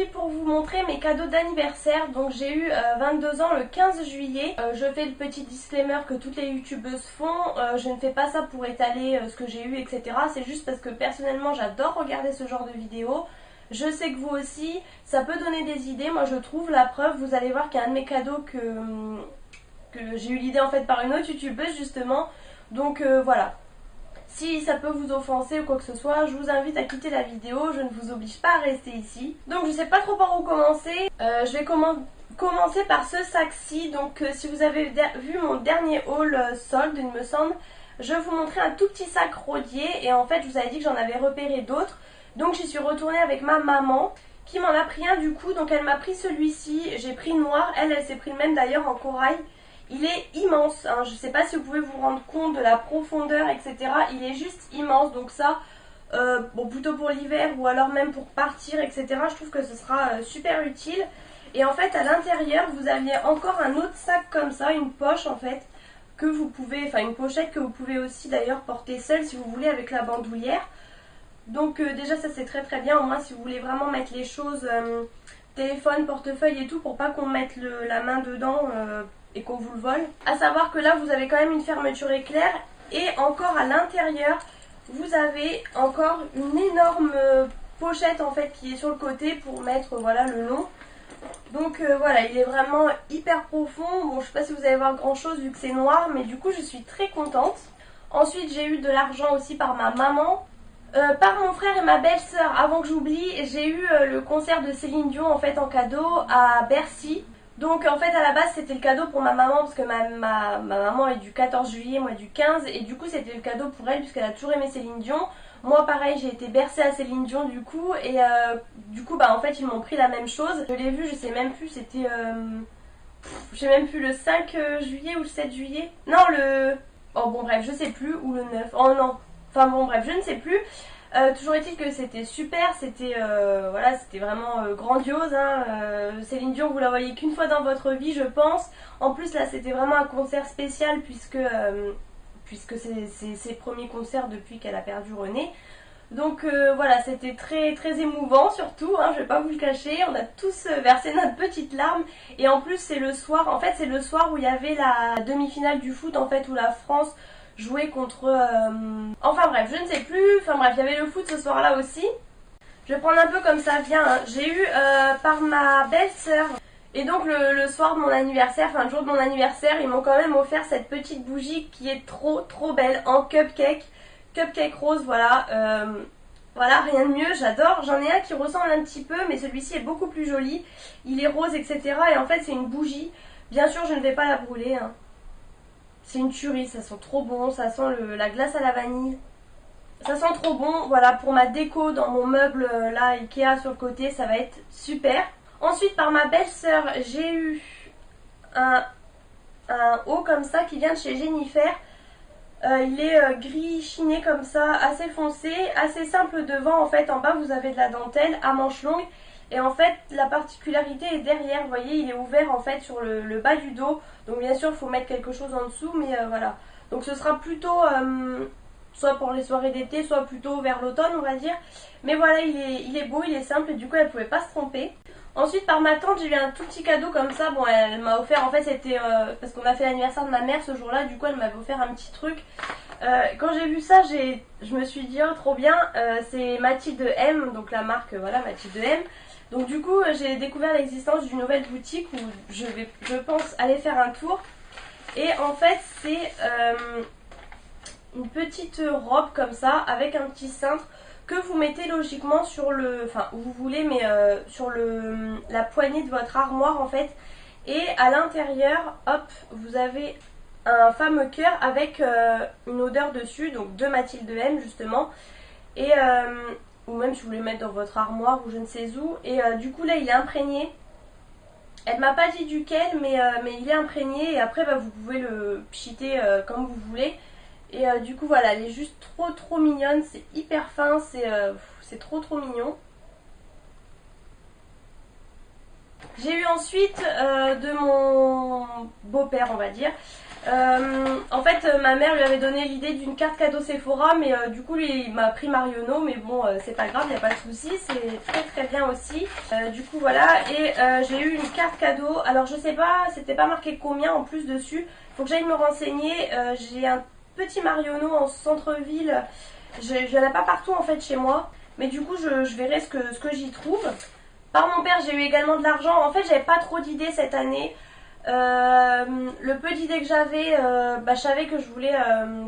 aujourd'hui pour vous montrer mes cadeaux d'anniversaire. Donc j'ai eu 22 ans le 15 juillet. Je fais le petit disclaimer que toutes les youtubeuses font. Je ne fais pas ça pour étaler ce que j'ai eu, etc. C'est juste parce que personnellement j'adore regarder ce genre de vidéos. Je sais que vous aussi, ça peut donner des idées. Moi je trouve, la preuve, vous allez voir qu'il y a un de mes cadeaux que j'ai eu l'idée en fait par une autre youtubeuse justement. Donc voilà. Si ça peut vous offenser ou quoi que ce soit, je vous invite à quitter la vidéo, je ne vous oblige pas à rester ici. Donc je sais pas trop par où commencer, je vais commencer par ce sac-ci. Donc si vous avez vu mon dernier haul solde, il me semble, je vais vous montrer un tout petit sac rodier. Et en fait je vous avais dit que j'en avais repéré d'autres. Donc j'y suis retournée avec ma maman qui m'en a pris un du coup. Donc elle m'a pris celui-ci, j'ai pris le noir, elle s'est pris le même d'ailleurs en corail. Il est immense, hein. Je ne sais pas si vous pouvez vous rendre compte de la profondeur, etc. Il est juste immense, donc ça, bon, plutôt pour l'hiver ou alors même pour partir, etc. Je trouve que ce sera super utile. Et en fait, à l'intérieur, vous aviez encore un autre sac comme ça, une poche en fait, que vous pouvez, enfin une pochette que vous pouvez aussi d'ailleurs porter seule si vous voulez avec la bandoulière. Donc déjà ça c'est très très bien, au moins si vous voulez vraiment mettre les choses, téléphone, portefeuille et tout, pour pas qu'on mette la main dedans et qu'on vous le vole. À savoir que là vous avez quand même une fermeture éclair et encore à l'intérieur vous avez encore une énorme pochette en fait qui est sur le côté pour mettre voilà le long. Donc voilà, il est vraiment hyper profond. Bon, je sais pas si vous allez voir grand chose vu que c'est noir, mais du coup je suis très contente. Ensuite j'ai eu de l'argent aussi par ma maman. Par mon frère et ma belle-sœur. Avant que j'oublie, j'ai eu le concert de Céline Dion en fait en cadeau à Bercy. Donc en fait à la base c'était le cadeau pour ma maman parce que ma maman est du 14 juillet, moi du 15, et du coup c'était le cadeau pour elle puisqu'elle a toujours aimé Céline Dion. Moi pareil, j'ai été bercée à Céline Dion du coup, et du coup bah en fait ils m'ont pris la même chose. Je l'ai vu, je sais même plus, c'était je sais même plus, le 5 juillet ou le 7 juillet. Non, le... Oh bon bref, je sais plus, ou le 9. Oh non. Enfin bon bref, je ne sais plus. Toujours est-il que c'était super, c'était voilà, c'était vraiment grandiose, hein. Céline Dion, vous la voyez qu'une fois dans votre vie, je pense. En plus là, c'était vraiment un concert spécial puisque c'est ses premiers concerts depuis qu'elle a perdu René. Donc voilà, c'était très très émouvant surtout, hein, je vais pas vous le cacher. On a tous versé notre petite larme. Et en plus c'est le soir, en fait c'est le soir où il y avait la demi-finale du foot en fait, où la France jouer contre... Enfin bref, je ne sais plus. Enfin bref, il y avait le foot ce soir-là aussi. Je vais prendre un peu comme ça vient, hein. J'ai eu par ma belle-sœur. Et donc le soir de mon anniversaire, enfin le jour de mon anniversaire, ils m'ont quand même offert cette petite bougie qui est trop trop belle en cupcake. Cupcake rose, voilà. Voilà, rien de mieux, j'adore. J'en ai un qui ressemble un petit peu, mais celui-ci est beaucoup plus joli. Il est rose, etc. Et en fait, c'est une bougie. Bien sûr, je ne vais pas la brûler, hein. C'est une tuerie, ça sent trop bon, ça sent la glace à la vanille. Ça sent trop bon, voilà, pour ma déco dans mon meuble là, Ikea sur le côté, ça va être super. Ensuite, par ma belle-sœur, j'ai eu un haut comme ça qui vient de chez Jennifer. Il est gris chiné comme ça, assez foncé, assez simple devant. En fait, en bas, vous avez de la dentelle à manches longues. Et en fait, la particularité est derrière, vous voyez, il est ouvert en fait sur le bas du dos. Donc bien sûr, il faut mettre quelque chose en dessous, mais voilà. Donc ce sera plutôt, soit pour les soirées d'été, soit plutôt vers l'automne, on va dire. Mais voilà, il est beau, il est simple, et du coup, elle ne pouvait pas se tromper. Ensuite, par ma tante, j'ai eu un tout petit cadeau comme ça. Bon, elle m'a offert, en fait, c'était parce qu'on a fait l'anniversaire de ma mère ce jour-là. Du coup, elle m'avait offert un petit truc. Quand j'ai vu ça, je me suis dit, oh, trop bien. C'est Mathilde M, donc la marque, voilà, Mathilde M. Donc du coup j'ai découvert l'existence d'une nouvelle boutique où je pense aller faire un tour. Et en fait c'est une petite robe comme ça avec un petit cintre que vous mettez logiquement sur le... Enfin où vous voulez, mais sur la poignée de votre armoire en fait. Et à l'intérieur, hop, vous avez un fameux cœur avec une odeur dessus, donc de Mathilde M justement. Et... ou même si vous voulez mettre dans votre armoire ou je ne sais où. Et du coup là il est imprégné. Elle m'a pas dit duquel, mais il est imprégné. Et après bah, vous pouvez le pchiter comme vous voulez. Et du coup voilà, elle est juste trop trop mignonne. C'est hyper fin, c'est trop trop mignon. J'ai eu ensuite de mon beau-père on va dire En fait, ma mère lui avait donné l'idée d'une carte cadeau Sephora, mais du coup, lui, il m'a pris Marionneau, mais bon, c'est pas grave, il n'y a pas de souci, c'est très très bien aussi. Du coup, voilà, et j'ai eu une carte cadeau. Alors, je sais pas, c'était pas marqué combien en plus dessus, faut que j'aille me renseigner. J'ai un petit Marionneau en centre-ville, je n'en ai pas partout en fait chez moi, mais du coup, je verrai ce que j'y trouve. Par mon père, j'ai eu également de l'argent. En fait, j'avais pas trop d'idées cette année. Le peu d'idées que j'avais, je savais que je voulais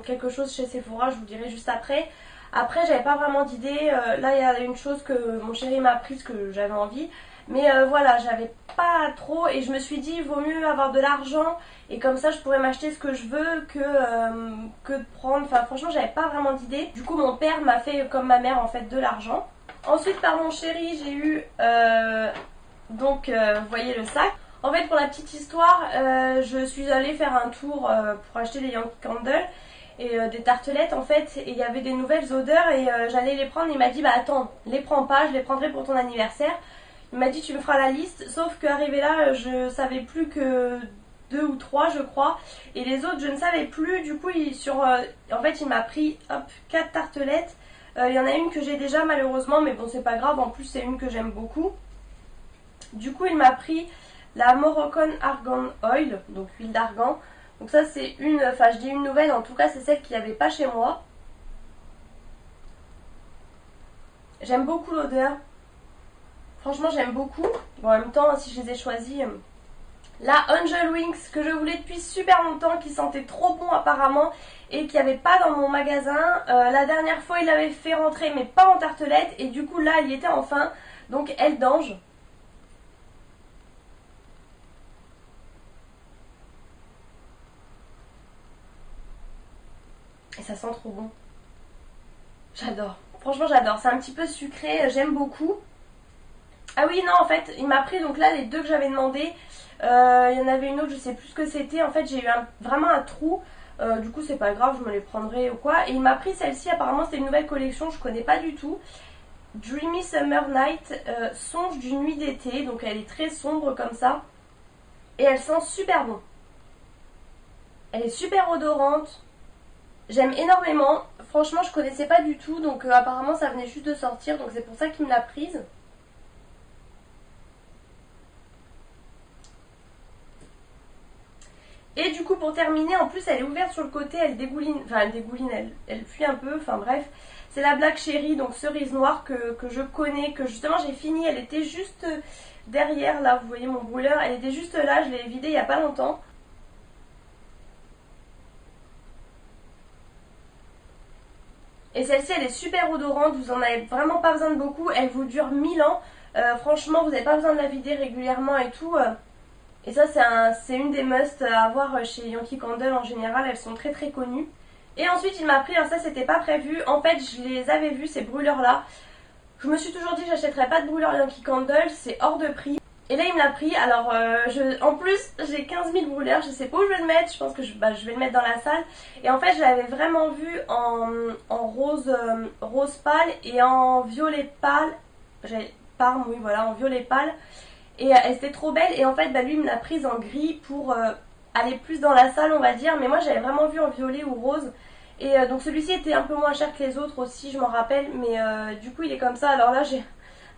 quelque chose chez Sephora, je vous dirai juste après. Après, j'avais pas vraiment d'idées. Là, il y a une chose que mon chéri m'a prise que j'avais envie. Mais voilà, j'avais pas trop et je me suis dit, il vaut mieux avoir de l'argent et comme ça, je pourrais m'acheter ce que je veux que de prendre. Enfin, franchement, j'avais pas vraiment d'idées. Du coup, mon père m'a fait, comme ma mère, en fait, de l'argent. Ensuite, par mon chéri, j'ai eu, vous voyez le sac. En fait, pour la petite histoire, je suis allée faire un tour pour acheter des Yankee Candle et des tartelettes en fait. Et il y avait des nouvelles odeurs et j'allais les prendre. Il m'a dit, bah attends, les prends pas, je les prendrai pour ton anniversaire. Il m'a dit, tu me feras la liste. Sauf qu'arrivé là, je savais plus que 2 ou 3 je crois. Et les autres, je ne savais plus. Du coup, en fait, il m'a pris hop, 4 tartelettes. Il y en a une que j'ai déjà malheureusement, mais bon, c'est pas grave. En plus, c'est une que j'aime beaucoup. Du coup, il m'a pris la Moroccan Argan Oil, donc huile d'argan. Donc ça c'est une, enfin je dis une nouvelle, en tout cas c'est celle qu'il n'y avait pas chez moi. J'aime beaucoup l'odeur. Franchement j'aime beaucoup. Bon, en même temps si je les ai choisis. La Angel Wings que je voulais depuis super longtemps, qui sentait trop bon apparemment et qui n'y avait pas dans mon magasin. La dernière fois il l'avait fait rentrer mais pas en tartelette et du coup là il y était enfin. Donc elle d'ange. Et ça sent trop bon. J'adore. Franchement, j'adore. C'est un petit peu sucré. J'aime beaucoup. Ah oui, non, en fait, il m'a pris donc là les 2 que j'avais demandé. Il y en avait une autre, je sais plus ce que c'était. En fait, j'ai eu vraiment un trou. Du coup, c'est pas grave, je me les prendrai ou quoi. Et il m'a pris celle-ci. Apparemment, c'était une nouvelle collection. Je connais pas du tout. Dreamy Summer Night. Songe d'une nuit d'été. Donc, elle est très sombre comme ça. Et elle sent super bon. Elle est super odorante. J'aime énormément, franchement je connaissais pas du tout donc apparemment ça venait juste de sortir donc c'est pour ça qu'il me l'a prise. Et du coup pour terminer, en plus elle est ouverte sur le côté, elle dégouline, elle fuit un peu, enfin bref. C'est la Black Cherry, donc cerise noire que je connais, que justement j'ai fini, elle était juste derrière là, vous voyez mon brûleur, elle était juste là, je l'ai vidée il y a pas longtemps. Et celle-ci elle est super odorante, vous en avez vraiment pas besoin de beaucoup, elle vous dure 1000 ans. Franchement vous n'avez pas besoin de la vider régulièrement et tout. Et ça c'est une des must à avoir chez Yankee Candle en général, elles sont très très connues. Et ensuite il m'a pris, alors ça c'était pas prévu, en fait je les avais vus ces brûleurs là. Je me suis toujours dit que j'achèterais pas de brûleur Yankee Candle, c'est hors de prix. Et là il me l'a pris, alors en plus j'ai 15 000 brûleurs, je sais pas où je vais le mettre, je pense que je vais le mettre dans la salle. Et en fait je l'avais vraiment vu en rose, rose pâle et en violet pâle, Parme, oui voilà, en violet pâle. Et elle était trop belle et en fait lui il me l'a prise en gris pour aller plus dans la salle on va dire. Mais moi j'avais vraiment vu en violet ou rose. Et donc celui-ci était un peu moins cher que les autres aussi je m'en rappelle. Mais du coup il est comme ça, alors là j'ai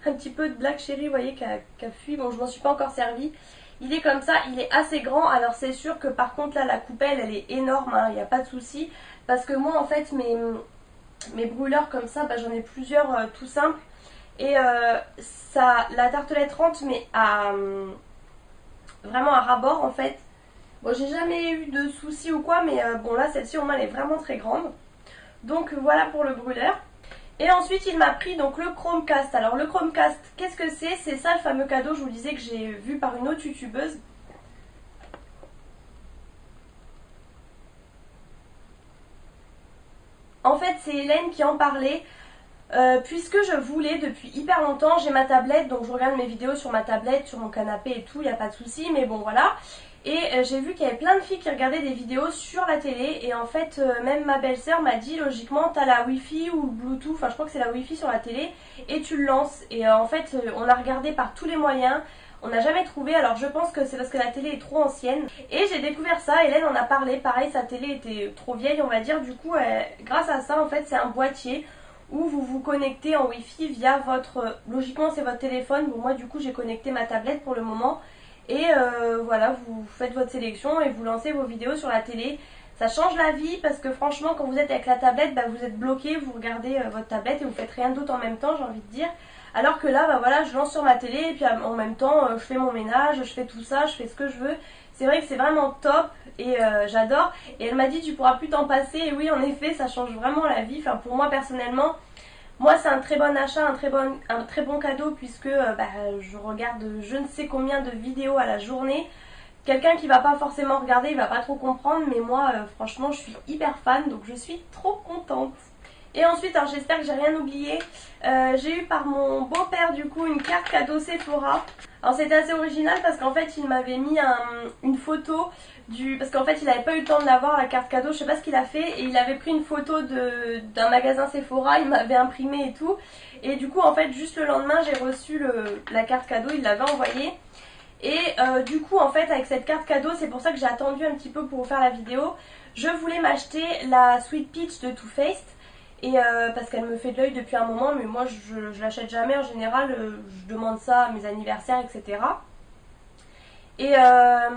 un petit peu de Black Cherry, vous voyez, qui a fui. Bon, je m'en suis pas encore servi. Il est comme ça, il est assez grand. Alors c'est sûr que par contre là la coupelle elle est énorme, il n'y a pas de souci. Parce que moi en fait mes brûleurs comme ça, j'en ai plusieurs tout simples. Et la tartelette rentre mais vraiment à ras-bord en fait. Bon j'ai jamais eu de soucis ou quoi, mais bon là celle-ci au moins elle est vraiment très grande. Donc voilà pour le brûleur. Et ensuite il m'a pris donc le Chromecast. Alors le Chromecast, qu'est-ce que c'est? C'est ça le fameux cadeau, je vous disais, que j'ai vu par une autre youtubeuse. En fait c'est Hélène qui en parlait. Puisque je voulais depuis hyper longtemps, j'ai ma tablette, donc je regarde mes vidéos sur ma tablette, sur mon canapé et tout, il n'y a pas de souci, mais bon voilà. Et j'ai vu qu'il y avait plein de filles qui regardaient des vidéos sur la télé et en fait même ma belle-sœur m'a dit logiquement t'as la Wi-Fi ou Bluetooth, enfin je crois que c'est la Wi-Fi sur la télé et tu le lances. Et en fait on a regardé par tous les moyens, On n'a jamais trouvé, alors je pense que c'est parce que la télé est trop ancienne. Et j'ai découvert ça, Hélène en a parlé, pareil sa télé était trop vieille on va dire. Du coup grâce à ça en fait c'est un boîtier où vous vous connectez en wifi via votre, logiquement c'est votre téléphone. Bon moi du coup j'ai connecté ma tablette pour le moment. Et voilà, vous faites votre sélection et vous lancez vos vidéos sur la télé. Ça change la vie parce que franchement quand vous êtes avec la tablette, bah, vous êtes bloqué, vous regardez votre tablette et vous faites rien d'autre en même temps, j'ai envie de dire. Alors que là, bah voilà, je lance sur ma télé et puis en même temps, je fais mon ménage, je fais tout ça, je fais ce que je veux. C'est vrai que c'est vraiment top et j'adore. Et elle m'a dit tu pourras plus t'en passer. Et oui, en effet, ça change vraiment la vie. Enfin, pour moi personnellement, moi c'est un très bon achat, un très bon cadeau puisque bah, je regarde je ne sais combien de vidéos à la journée. Quelqu'un qui va pas forcément regarder, il va pas trop comprendre, mais moi franchement je suis hyper fan donc je suis trop contente. Et ensuite, alors j'espère que j'ai rien oublié, j'ai eu par mon beau-père du coup une carte cadeau Sephora. Alors c'était assez original parce qu'en fait il m'avait mis une photo parce qu'en fait il n'avait pas eu le temps de l'avoir la carte cadeau, je sais pas ce qu'il a fait, et il avait pris une photo d'un magasin Sephora, il m'avait imprimé et tout. Et du coup en fait juste le lendemain j'ai reçu la carte cadeau, il l'avait envoyée. Et du coup en fait avec cette carte cadeau, c'est pour ça que j'ai attendu un petit peu pour vous faire la vidéo. Je voulais m'acheter la Sweet Peach de Too Faced. Et parce qu'elle me fait de l'œil depuis un moment, mais moi je l'achète jamais en général, je demande ça à mes anniversaires etc. Et là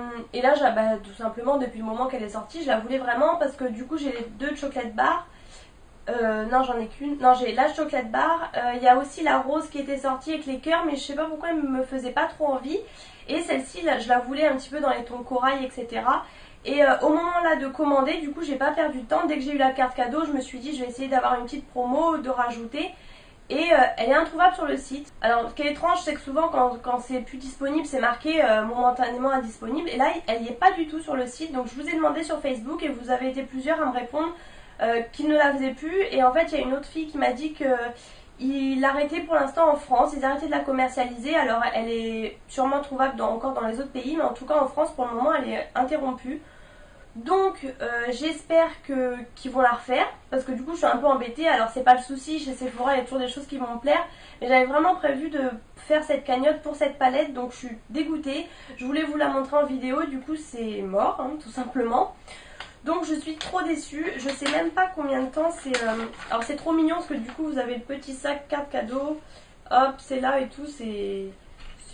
bah, tout simplement depuis le moment qu'elle est sortie, je la voulais vraiment parce que du coup j'ai les deux chocolate bar. Non j'en ai qu'une, non j'ai la chocolate bar, il y a aussi la rose qui était sortie avec les cœurs mais je sais pas pourquoi elle me faisait pas trop envie. Et celle-ci je la voulais un petit peu dans les tons corail etc. Et au moment là de commander, du coup j'ai pas perdu de temps, dès que j'ai eu la carte cadeau je me suis dit je vais essayer d'avoir une petite promo, de rajouter. Et elle est introuvable sur le site. Alors ce qui est étrange c'est que souvent quand c'est plus disponible c'est marqué momentanément indisponible. Et là elle n'y est pas du tout sur le site. Donc je vous ai demandé sur Facebook et vous avez été plusieurs à me répondre qu'ils ne la faisaient plus. Et en fait il y a une autre fille qui m'a dit que ils l'arrêtaient pour l'instant en France, ils arrêtaient de la commercialiser. Alors elle est sûrement trouvable encore dans les autres pays, mais en tout cas en France pour le moment elle est interrompue. Donc j'espère qu'ils vont la refaire parce que du coup je suis un peu embêtée. Alors c'est pas le souci, chez Sephora il y a toujours des choses qui vont me plaire, mais j'avais vraiment prévu de faire cette cagnotte pour cette palette donc je suis dégoûtée. Je voulais vous la montrer en vidéo, du coup c'est mort hein, tout simplement. Donc je suis trop déçue, je sais même pas combien de temps c'est... Alors c'est trop mignon parce que du coup vous avez le petit sac carte cadeau, hop c'est là et tout, c'est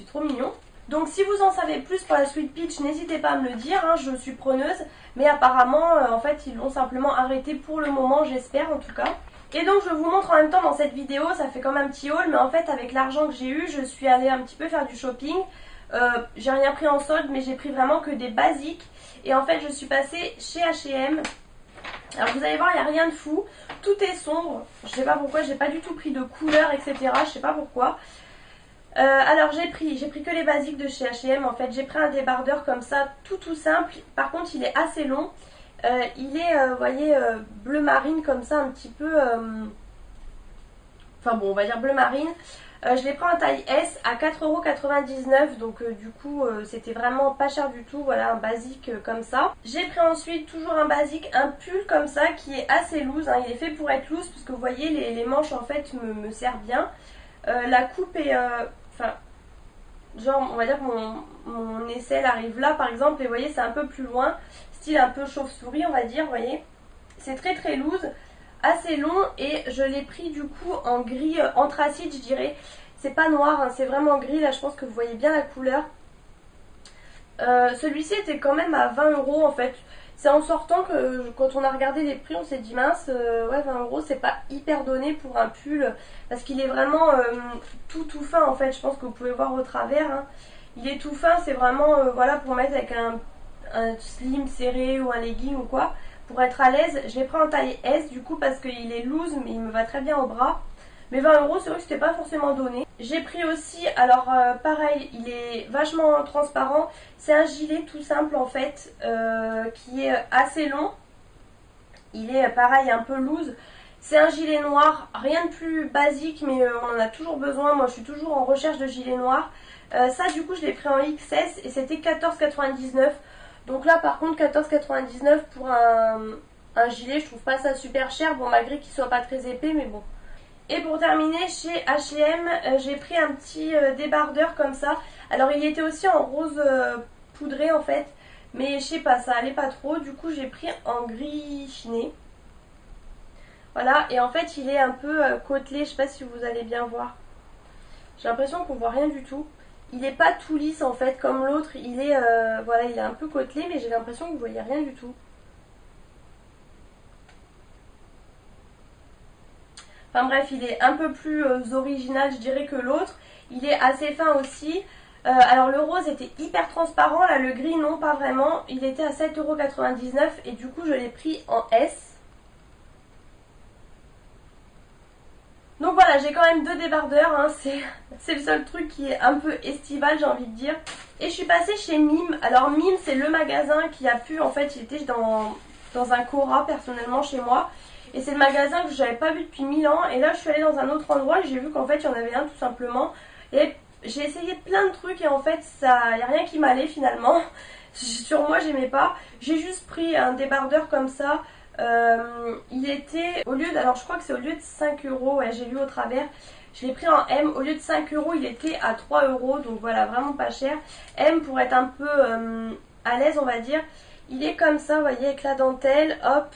trop mignon. Donc si vous en savez plus pour la Sweet Peach, n'hésitez pas à me le dire, hein, je suis preneuse. Mais apparemment, en fait, ils l'ont simplement arrêté pour le moment, j'espère en tout cas. Et donc je vous montre en même temps dans cette vidéo, ça fait comme un petit haul, mais en fait avec l'argent que j'ai eu, je suis allée un petit peu faire du shopping. J'ai rien pris en solde, mais j'ai pris vraiment que des basiques. Et en fait je suis passée chez H&M. Alors vous allez voir, il n'y a rien de fou, tout est sombre. Je sais pas pourquoi, j'ai pas du tout pris de couleurs, etc. Je sais pas pourquoi. Alors j'ai pris que les basiques de chez H&M. En fait j'ai pris un débardeur comme ça tout simple. Par contre il est assez long. Il est vous voyez bleu marine comme ça un petit peu enfin bon on va dire bleu marine. Je l'ai pris en taille S à 4,99 €. Donc du coup c'était vraiment pas cher du tout. Voilà un basique comme ça. J'ai pris ensuite toujours un basique, un pull comme ça qui est assez loose hein. Il est fait pour être loose parce que vous voyez les manches en fait me servent bien. La coupe est enfin genre on va dire que mon aisselle arrive là par exemple. Et vous voyez c'est un peu plus loin, style un peu chauve-souris on va dire, vous voyez. C'est très loose, assez long. Et je l'ai pris du coup en gris anthracite je dirais. C'est pas noir hein, c'est vraiment gris. Là je pense que vous voyez bien la couleur. Celui-ci était quand même à 20 € en fait. C'est en sortant que quand on a regardé les prix on s'est dit mince ouais 20 € c'est pas hyper donné pour un pull. Parce qu'il est vraiment tout fin en fait. Je pense que vous pouvez voir au travers hein. Il est tout fin, c'est vraiment voilà pour mettre avec un slim serré ou un legging ou quoi. Pour être à l'aise, je l'ai pris en taille S du coup parce qu'il est loose mais il me va très bien au bras. Mais 20 € c'est vrai que c'était pas forcément donné. J'ai pris aussi, alors pareil, il est vachement transparent. C'est un gilet tout simple en fait, qui est assez long. Il est pareil un peu loose. C'est un gilet noir, rien de plus basique mais on en a toujours besoin. Moi je suis toujours en recherche de gilet noir. Ça du coup je l'ai pris en XS et c'était 14,99 €. Donc là par contre 14,99 € pour un gilet, je trouve pas ça super cher. Bon malgré qu'il soit pas très épais mais bon. Et pour terminer, chez H&M, j'ai pris un petit débardeur comme ça. Alors il était aussi en rose poudré en fait, mais je sais pas, ça allait pas trop. Du coup j'ai pris en gris chiné. Voilà, et en fait il est un peu côtelé, je sais pas si vous allez bien voir. J'ai l'impression qu'on voit rien du tout. Il n'est pas tout lisse en fait comme l'autre, il est voilà, il est un peu côtelé, mais j'ai l'impression que vous voyez rien du tout. Enfin bref, il est un peu plus original je dirais que l'autre. Il est assez fin aussi. Alors le rose était hyper transparent, là le gris non pas vraiment. Il était à 7,99 € et du coup je l'ai pris en S. Donc voilà, j'ai quand même deux débardeurs, hein. C'est le seul truc qui est un peu estival j'ai envie de dire. Et je suis passée chez Mime. Alors Mime c'est le magasin qui a pu, en fait il était dans un Cora personnellement chez moi. Et c'est le magasin que j'avais pas vu depuis 1000 ans. Et là je suis allée dans un autre endroit et j'ai vu qu'en fait il y en avait un tout simplement. Et j'ai essayé plein de trucs et en fait il n'y a rien qui m'allait finalement. Sur moi j'aimais pas. J'ai juste pris un débardeur comme ça. Il était au lieu de, alors je crois que c'est au lieu de 5 €, ouais, j'ai lu au travers. Je l'ai pris en M, au lieu de 5 € il était à 3 €, donc voilà, vraiment pas cher. M pour être un peu à l'aise on va dire. Il est comme ça, vous voyez, avec la dentelle, hop.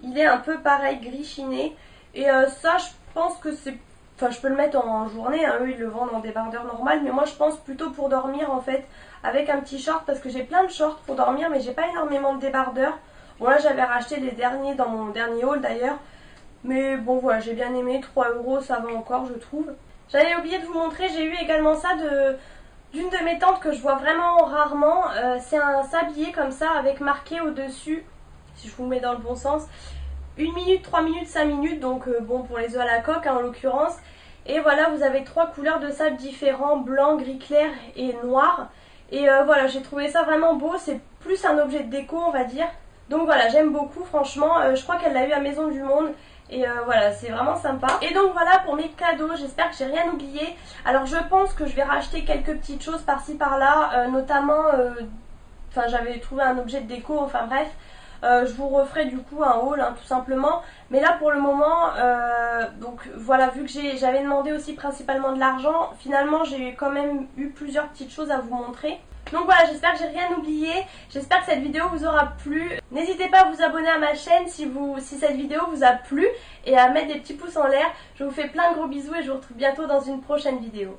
Il est un peu pareil, gris chiné. Et ça, je pense que c'est... Enfin, je peux le mettre en journée, hein. Eux, ils le vendent en débardeur normal. Mais moi, je pense plutôt pour dormir, en fait, avec un petit short. Parce que j'ai plein de shorts pour dormir, mais j'ai pas énormément de débardeurs. Bon, là, j'avais racheté les derniers dans mon dernier haul, d'ailleurs. Mais bon, voilà, j'ai bien aimé. 3 €, ça va encore, je trouve. J'avais oublié de vous montrer, j'ai eu également ça d'une de mes tantes que je vois vraiment rarement. C'est un sablier comme ça, avec marqué au-dessus... Si je vous mets dans le bon sens, 1 minute, 3 minutes, 5 minutes, donc bon pour les œufs à la coque hein, en l'occurrence. Et voilà, vous avez 3 couleurs de sable différents, blanc, gris clair et noir. Et voilà, j'ai trouvé ça vraiment beau, c'est plus un objet de déco on va dire. Donc voilà, j'aime beaucoup franchement, je crois qu'elle l'a eu à Maison du Monde. Et voilà, c'est vraiment sympa. Et donc voilà pour mes cadeaux, j'espère que j'ai rien oublié. Alors je pense que je vais racheter quelques petites choses par-ci par-là, notamment, enfin j'avais trouvé un objet de déco, enfin bref. Je vous referai du coup un haul hein, tout simplement. Mais là pour le moment, donc voilà, vu que j'avais demandé aussi principalement de l'argent, finalement j'ai quand même eu plusieurs petites choses à vous montrer. Donc voilà, j'espère que j'ai rien oublié, j'espère que cette vidéo vous aura plu. N'hésitez pas à vous abonner à ma chaîne si cette vidéo vous a plu et à mettre des petits pouces en l'air. Je vous fais plein de gros bisous et je vous retrouve bientôt dans une prochaine vidéo.